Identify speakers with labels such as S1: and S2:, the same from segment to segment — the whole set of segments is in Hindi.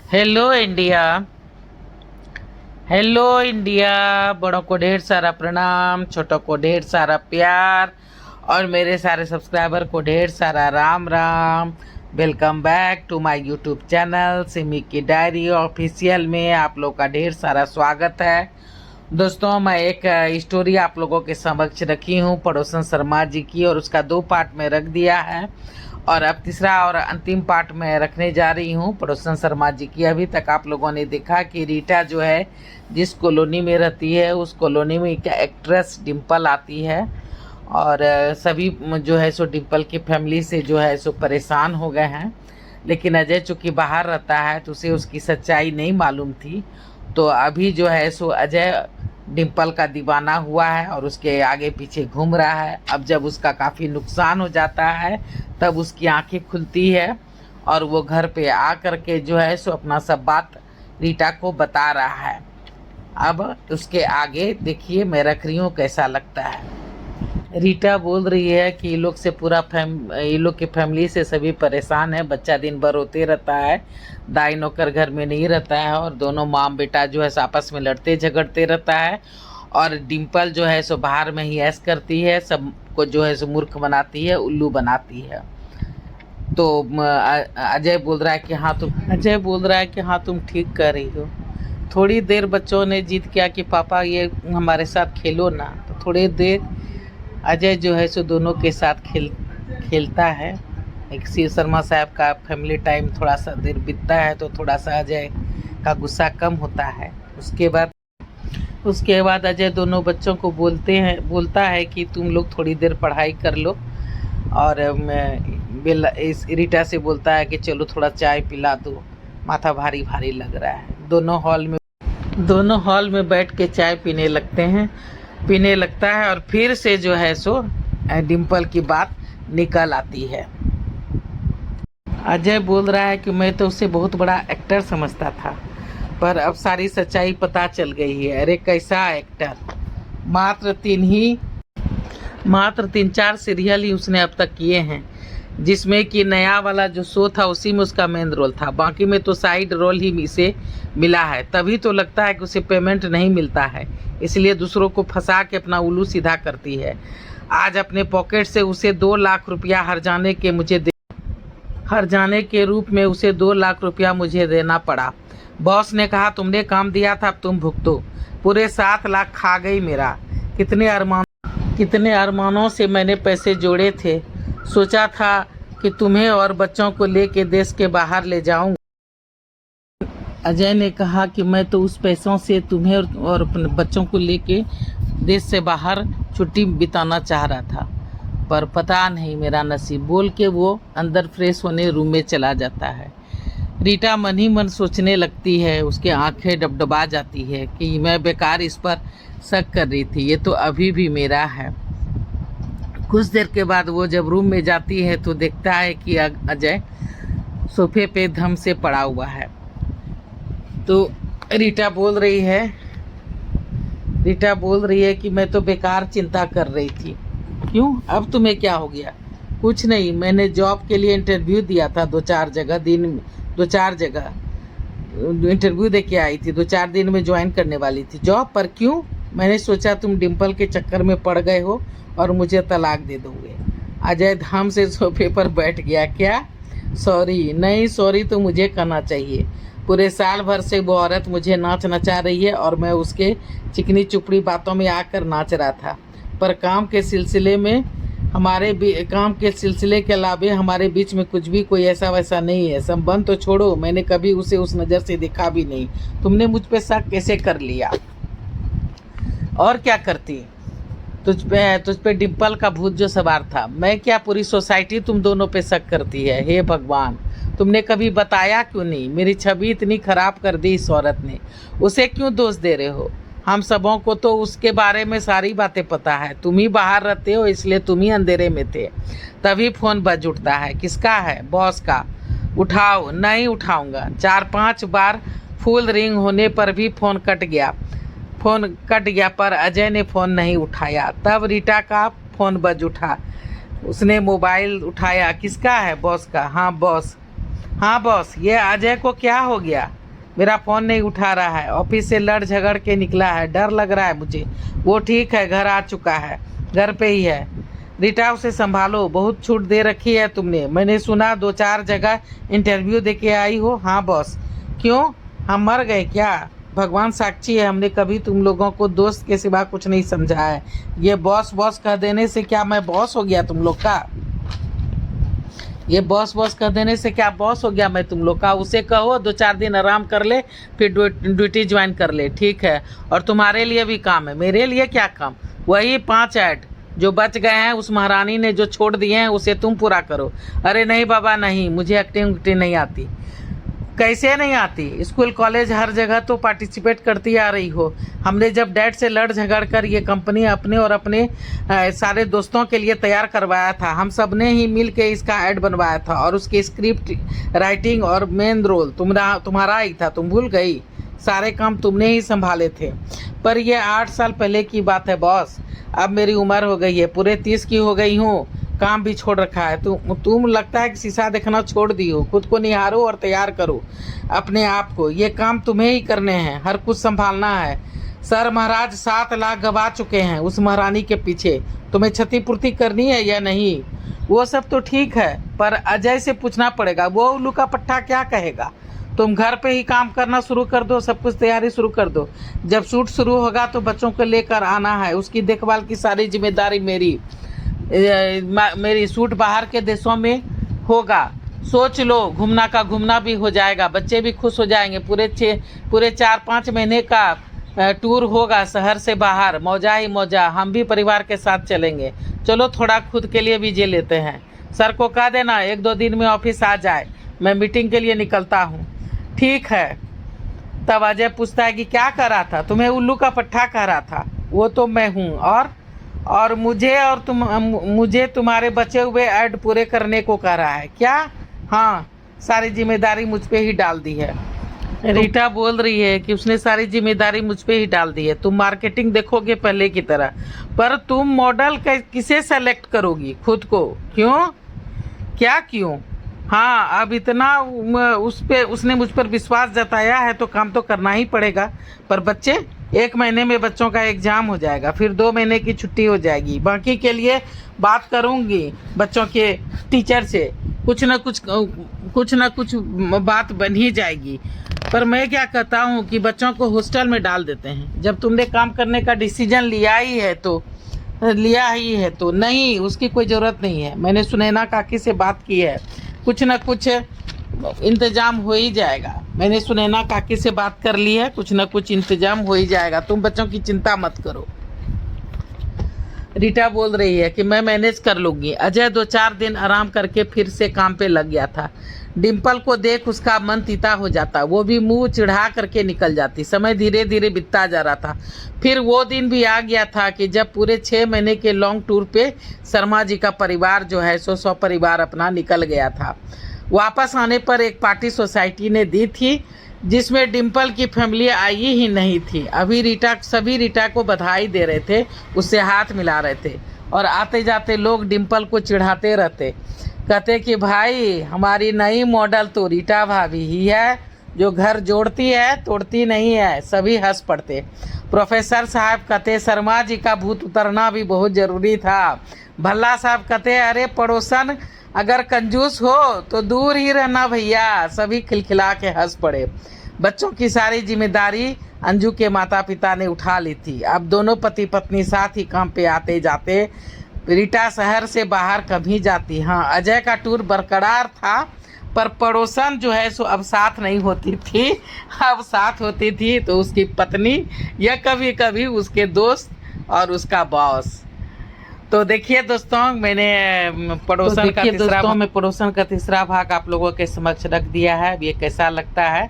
S1: Hello India. Hello India. बड़ों को ढेर सारा प्रणाम, छोटों को ढेर सारा प्यार और मेरे सारे सब्सक्राइबर को ढेर सारा Ram Ram. Welcome back to my YouTube channel Simi की डायरी ऑफिशियल में आप लोग का ढेर सारा स्वागत है। दोस्तों, मैं एक स्टोरी आप लोगों के समक्ष रखी हूँ पड़ोसन शर्मा जी की, और उसका 2 पार्ट में रख दिया है और अब तीसरा और अंतिम पार्ट में रखने जा रही हूँ पड़ोसन शर्मा जी की। अभी तक आप लोगों ने देखा कि रीटा जो है जिस कॉलोनी में रहती है उस कॉलोनी में एक एक्ट्रेस डिम्पल आती है और सभी जो है सो डिम्पल की फैमिली से जो है सो परेशान हो गए हैं। लेकिन अजय चूँकि बाहर रहता है तो उसे उसकी सच्चाई नहीं मालूम थी। तो अभी जो है सो अजय डिम्पल का दीवाना हुआ है और उसके आगे पीछे घूम रहा है। अब जब उसका काफ़ी नुकसान हो जाता है तब उसकी आंखें खुलती है और वो घर पे आ कर के जो है सो अपना सब बात रीटा को बता रहा है। अब उसके आगे देखिए मैं रख रही हूँ कैसा लगता है। रीटा बोल रही है कि ये लोग की फैमिली से सभी परेशान है। बच्चा दिन भर रोते रहता है, दाई नौकर घर में नहीं रहता है और दोनों माँ बेटा जो है आपस में लड़ते झगड़ते रहता है। और डिम्पल जो है सो बाहर में ही ऐश करती है, सबको जो है सो मूर्ख बनाती है, उल्लू बनाती है। तो अजय बोल रहा है कि हाँ तुम ठीक कर रही हो। थोड़ी देर बच्चों ने जिद किया कि पापा ये हमारे साथ खेलो ना, तो थोड़ी देर अजय जो है सो दोनों के साथ खेलता है। एक शिव शर्मा साहब का फैमिली टाइम थोड़ा सा देर बीतता है तो थोड़ा सा अजय का गुस्सा कम होता है। उसके बाद अजय दोनों बच्चों को बोलता है कि तुम लोग थोड़ी देर पढ़ाई कर लो। और इस रीटा से बोलता है कि चलो थोड़ा चाय पिला दो, माथा भारी भारी लग रहा है। दोनों हॉल में बैठ के चाय पीने लगता है और फिर से जो है सो डिम्पल की बात निकल आती है। अजय बोल रहा है कि मैं तो उसे बहुत बड़ा एक्टर समझता था, पर अब सारी सच्चाई पता चल गई है। अरे कैसा एक्टर! मात्र 3-4 सीरियल ही उसने अब तक किए हैं, जिसमें कि नया वाला जो शो था उसी में उसका मेन रोल था। बाकी में तो साइड रोल ही इसे मिला है। तभी तो लगता है कि उसे पेमेंट नहीं मिलता है, इसलिए दूसरों को फंसा के अपना उल्लू सीधा करती है। आज अपने पॉकेट से उसे 2 लाख रुपया हर जाने के रूप में उसे 2 लाख रुपया मुझे देना पड़ा। बॉस ने कहा तुमने काम दिया था अब तुम भुगतो। पूरे 7 लाख खा गई मेरा। कितने अरमानों से मैंने पैसे जोड़े थे। सोचा था कि तुम्हें और बच्चों को लेके देश के बाहर ले जाऊं। अजय ने कहा कि मैं तो उस पैसों से तुम्हें और अपने बच्चों को लेके देश से बाहर छुट्टी बिताना चाह रहा था, पर पता नहीं मेरा नसीब। बोल के वो अंदर फ्रेश होने रूम में चला जाता है। रीटा मन ही मन सोचने लगती है, उसके आंखें डबडबा जाती है कि मैं बेकार इस पर शक कर रही थी, ये तो अभी भी मेरा है। कुछ देर के बाद वो जब रूम में जाती है तो देखता है कि अजय सोफे पे धम से पड़ा हुआ है। तो रीटा बोल रही है कि मैं तो बेकार चिंता कर रही थी। क्यों, अब तुम्हें क्या हो गया? कुछ नहीं, मैंने जॉब के लिए इंटरव्यू दिया था 2-4 जगह इंटरव्यू दे के आई थी। 2-4 दिन में ज्वाइन करने वाली थी जॉब पर। क्यों? मैंने सोचा तुम डिम्पल के चक्कर में पड़ गए हो और मुझे तलाक दे दोगे। अजय धाम से सोफे पर बैठ गया। क्या? सॉरी नहीं, सॉरी तो मुझे कहना चाहिए। पूरे साल भर से वो औरत मुझे नाच नचा रही है और मैं उसके चिकनी चुपड़ी बातों में आकर नाच रहा था, पर काम के सिलसिले के अलावे हमारे बीच में कुछ भी कोई ऐसा वैसा नहीं है। संबंध तो छोड़ो, मैंने कभी उसे उस नज़र से देखा भी नहीं। तुमने मुझ पे शक कैसे कर लिया? और क्या करती? तुझ पे डिम्पल का भूत जो सवार था। मैं क्या, पूरी सोसाइटी तुम दोनों पे शक करती है। हे भगवान, तुमने कभी बताया क्यों नहीं? मेरी छवि इतनी खराब कर दी इस औरत ने। उसे क्यों दोष दे रहे हो? हम सबों को तो उसके बारे में सारी बातें पता है। तुम ही बाहर रहते हो इसलिए तुम ही अंधेरे में थे। तभी फ़ोन बज उठता है। किसका है? बॉस का। उठाओ। नहीं उठाऊंगा। 4-5 बार फुल रिंग होने पर भी फ़ोन कट गया पर अजय ने फ़ोन नहीं उठाया। तब रीटा का फ़ोन बज उठा। उसने मोबाइल उठाया। किसका है? बॉस का। हाँ बॉस, ये अजय को क्या हो गया? मेरा फ़ोन नहीं उठा रहा है, ऑफिस से लड़ झगड़ के निकला है, डर लग रहा है मुझे। वो ठीक है, घर आ चुका है, घर पे ही है। रीटा उसे संभालो, बहुत छूट दे रखी है तुमने। मैंने सुना 2-4 जगह इंटरव्यू दे के आई हो। हाँ बॉस। क्यों, हम मर गए क्या? भगवान साक्षी है, हमने कभी तुम लोगों को दोस्त के सिवा कुछ नहीं समझा है। ये बॉस बॉस कह देने से क्या मैं बॉस हो गया तुम लोग का? ये बॉस बॉस कह देने से क्या बॉस हो गया मैं तुम लोग का? उसे कहो 2-4 दिन आराम कर ले, फिर ड्यूटी ज्वाइन कर ले, ठीक है? और तुम्हारे लिए भी काम है, मेरे लिए क्या काम? वही 5 ऐड जो बच गए हैं, उस महारानी ने जो छोड़ दिए हैं उसे तुम पूरा करो। अरे नहीं बाबा नहीं, मुझे एक्टिंग नहीं आती। कैसे नहीं आती? स्कूल कॉलेज हर जगह तो पार्टिसिपेट करती आ रही हो। हमने जब डैड से लड़ झगड़ कर ये कंपनी अपने और अपने सारे दोस्तों के लिए तैयार करवाया था, हम सब ने ही मिल के इसका ऐड बनवाया था और उसकी स्क्रिप्ट राइटिंग और मेन रोल तुम्हारा ही था। तुम भूल गई? सारे काम तुमने ही संभाले थे। पर ये 8 साल पहले की बात है बॉस। अब मेरी उम्र हो गई है, पूरे 30 की हो गई हूँ, काम भी छोड़ रखा है। तुम लगता है कि शीशा देखना छोड़ दी हो। खुद को निहारो और तैयार करो अपने आप को। ये काम तुम्हें ही करने हैं, हर कुछ संभालना है। सर महाराज 7 लाख गवा चुके हैं उस महारानी के पीछे। तुम्हें क्षतिपूर्ति करनी है या नहीं? वो सब तो ठीक है, पर अजय से पूछना पड़ेगा। वो उल्लू का पट्टा क्या कहेगा? तुम घर पे ही काम करना शुरू कर दो, सब कुछ तैयारी शुरू कर दो। जब शूट शुरू होगा तो बच्चों को लेकर आना है, उसकी देखभाल की सारी जिम्मेदारी मेरी शूट बाहर के देशों में होगा। सोच लो, घूमना का घूमना भी हो जाएगा, बच्चे भी खुश हो जाएंगे। पूरे 4-5 महीने का टूर होगा शहर से बाहर, मौजा ही मौजा। हम भी परिवार के साथ चलेंगे। चलो थोड़ा खुद के लिए भी जी लेते हैं। सर को कह देना 1-2 दिन में ऑफिस आ जाए, मैं मीटिंग के लिए निकलता हूँ। ठीक है। तब अजय पूछता है कि क्या कर रहा था? तुम्हें उल्लू का पट्टा कह रहा था। वो तो मैं हूँ, और मुझे तुम्हारे बचे हुए ऐड पूरे करने को कह रहा है क्या? हाँ, सारी जिम्मेदारी मुझ पे ही डाल दी है। रीटा बोल रही है कि उसने सारी जिम्मेदारी मुझ पे ही डाल दी है। तुम मार्केटिंग देखोगे पहले की तरह, पर तुम मॉडल किसे सेलेक्ट करोगी? खुद को। क्यों? क्या क्यों? हाँ, अब इतना उसने मुझ पर विश्वास जताया है तो काम तो करना ही पड़ेगा। पर बच्चे, 1 महीने में बच्चों का एग्जाम हो जाएगा, फिर 2 महीने की छुट्टी हो जाएगी। बाकी के लिए बात करूँगी बच्चों के टीचर से, कुछ न कुछ बात बन ही जाएगी। पर मैं क्या कहता हूँ कि बच्चों को हॉस्टल में डाल देते हैं। जब तुमने काम करने का डिसीजन लिया ही है तो नहीं, उसकी कोई ज़रूरत नहीं है। मैंने सुनैना काकी से बात की है, कुछ न कुछ इंतजाम हो ही जाएगा। मैंने सुनैना काकी से बात कर ली है, कुछ न कुछ इंतजाम हो ही जाएगा। तुम बच्चों की चिंता मत करो। रीटा बोल रही है कि मैं मैनेज कर लूँगी। अजय 2-4 दिन आराम करके फिर से काम पे लग गया था। डिम्पल को देख उसका मन तीता हो जाता, वो भी मुंह चिढ़ा करके निकल जाती। समय धीरे धीरे बीतता जा रहा था। फिर वो दिन भी आ गया था कि जब पूरे 6 महीने के लॉन्ग टूर पे शर्मा जी का परिवार जो है 100 परिवार अपना निकल गया था। वापस आने पर एक पार्टी सोसाइटी ने दी थी जिसमें डिम्पल की फैमिली आई ही नहीं थी। सभी रीटा को बधाई दे रहे थे, उससे हाथ मिला रहे थे, और आते जाते लोग डिम्पल को चिढ़ाते रहते, कहते कि भाई हमारी नई मॉडल तो रीटा भाभी ही है, जो घर जोड़ती है तोड़ती नहीं है। सभी हंस पड़ते। प्रोफेसर साहब कहते शर्मा जी का भूत उतरना भी बहुत ज़रूरी था। भल्ला साहब कहते अरे पड़ोसन अगर कंजूस हो तो दूर ही रहना भैया। सभी खिलखिला के हंस पड़े। बच्चों की सारी जिम्मेदारी अंजू के माता पिता ने उठा ली थी। अब दोनों पति पत्नी साथ ही काम पे आते जाते। रीटा शहर से बाहर कभी जाती। हाँ, अजय का टूर बरकरार था, पर पड़ोसन जो है सो अब साथ नहीं होती थी। अब साथ होती थी तो उसकी पत्नी या कभी कभी उसके दोस्त और उसका बॉस। तो देखिए दोस्तों, मैंने पड़ोसन का तीसरा भाग आप लोगों के समक्ष रख दिया है। अब ये कैसा लगता है?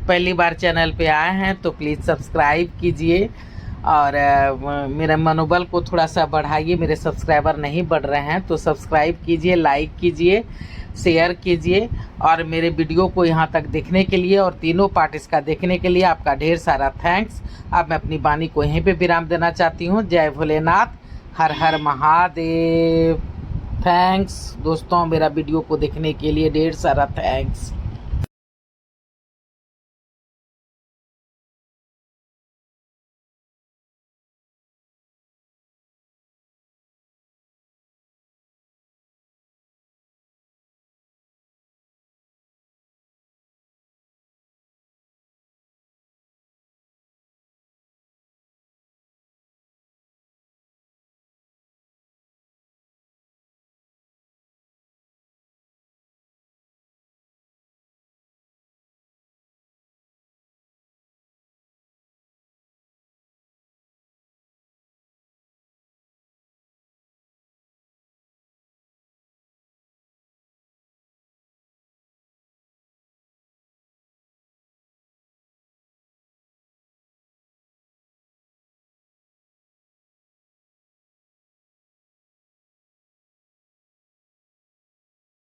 S1: पहली बार चैनल पे आए हैं तो प्लीज़ सब्सक्राइब कीजिए और मेरे मनोबल को थोड़ा सा बढ़ाइए। मेरे सब्सक्राइबर नहीं बढ़ रहे हैं तो सब्सक्राइब कीजिए, लाइक कीजिए, शेयर कीजिए। और मेरे वीडियो को यहाँ तक देखने के लिए और तीनों पार्ट इसका देखने के लिए आपका ढेर सारा थैंक्स। अब मैं अपनी वाणी को यहीं पे विराम देना चाहती हूँ। जय भोलेनाथ, हर हर महादेव। थैंक्स दोस्तों, मेरा वीडियो को देखने के लिए ढेर सारा थैंक्स।